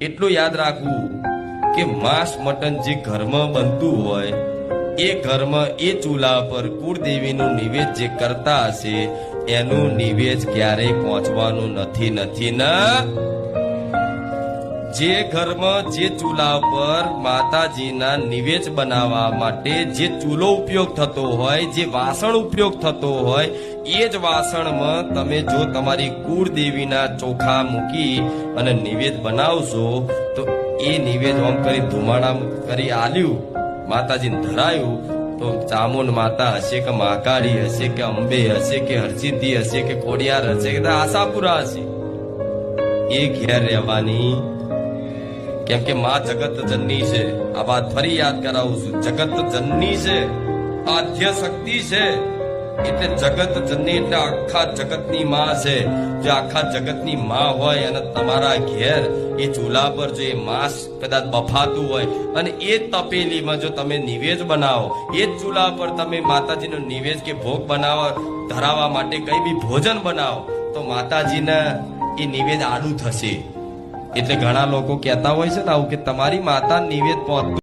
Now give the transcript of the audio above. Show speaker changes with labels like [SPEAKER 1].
[SPEAKER 1] એટલું યાદ રાખવું કે માંસ મટન જે ઘરમાં બનતું હોય એ ઘરમાં એ ચૂલા પર કુળદેવીનું નિવેદ જે કરતા હશે એનું નિવેદ ક્યારેય પહોંચવાનું નથી ના જે ઘરમાં જે ચૂલા પર માતાજીના નિવેદ બનાવવા માટે જે ચૂલો ઉપયોગ થતો હોય જે વાસણ ઉપયોગ થતો હોય એ જ વાસણમાં તમે જો તમારી કુળદેવીના ચોખા મૂકી અને નિવેદ બનાવશો તો એ નિવેદ આમ કરી ધુમાડા કરી આલ્યું માતાજીને ધરાયું તો ચામુંડ માતા હશે કે મહાકાળી હશે કે અંબે હશે કે હરસિદ્ધિ હશે કે ખોડિયાર હશે કે આશાપુરા હશે એ ઘેર રહેવાની કેમ કે માં જગત જનની છે આ વાત ફરી યાદ કરાવું છું જગત જનની છે આદ્ય શક્તિ છે એટલે જગત જનની એટલે આખા જગતની માં છે જો આખા જગતની માં હોય અને તમારા ઘેર એ ચૂલા પર જો એ માંસ કદાચ બફાતું હોય અને એ તપેલીમાં જો તમે નિવેદ બનાવો એ જ ચૂલા પર તમે માતાજીનો નિવેદ કે ભોગ બનાવો ધરાવવા માટે કઈ બી ભોજન બનાવો તો માતાજીને એ નિવેદ આડું થશે એટલે ઘણા લોકો કહેતા હોય છે ને આવું કે તમારી માતા નિવેદ પહોંચતું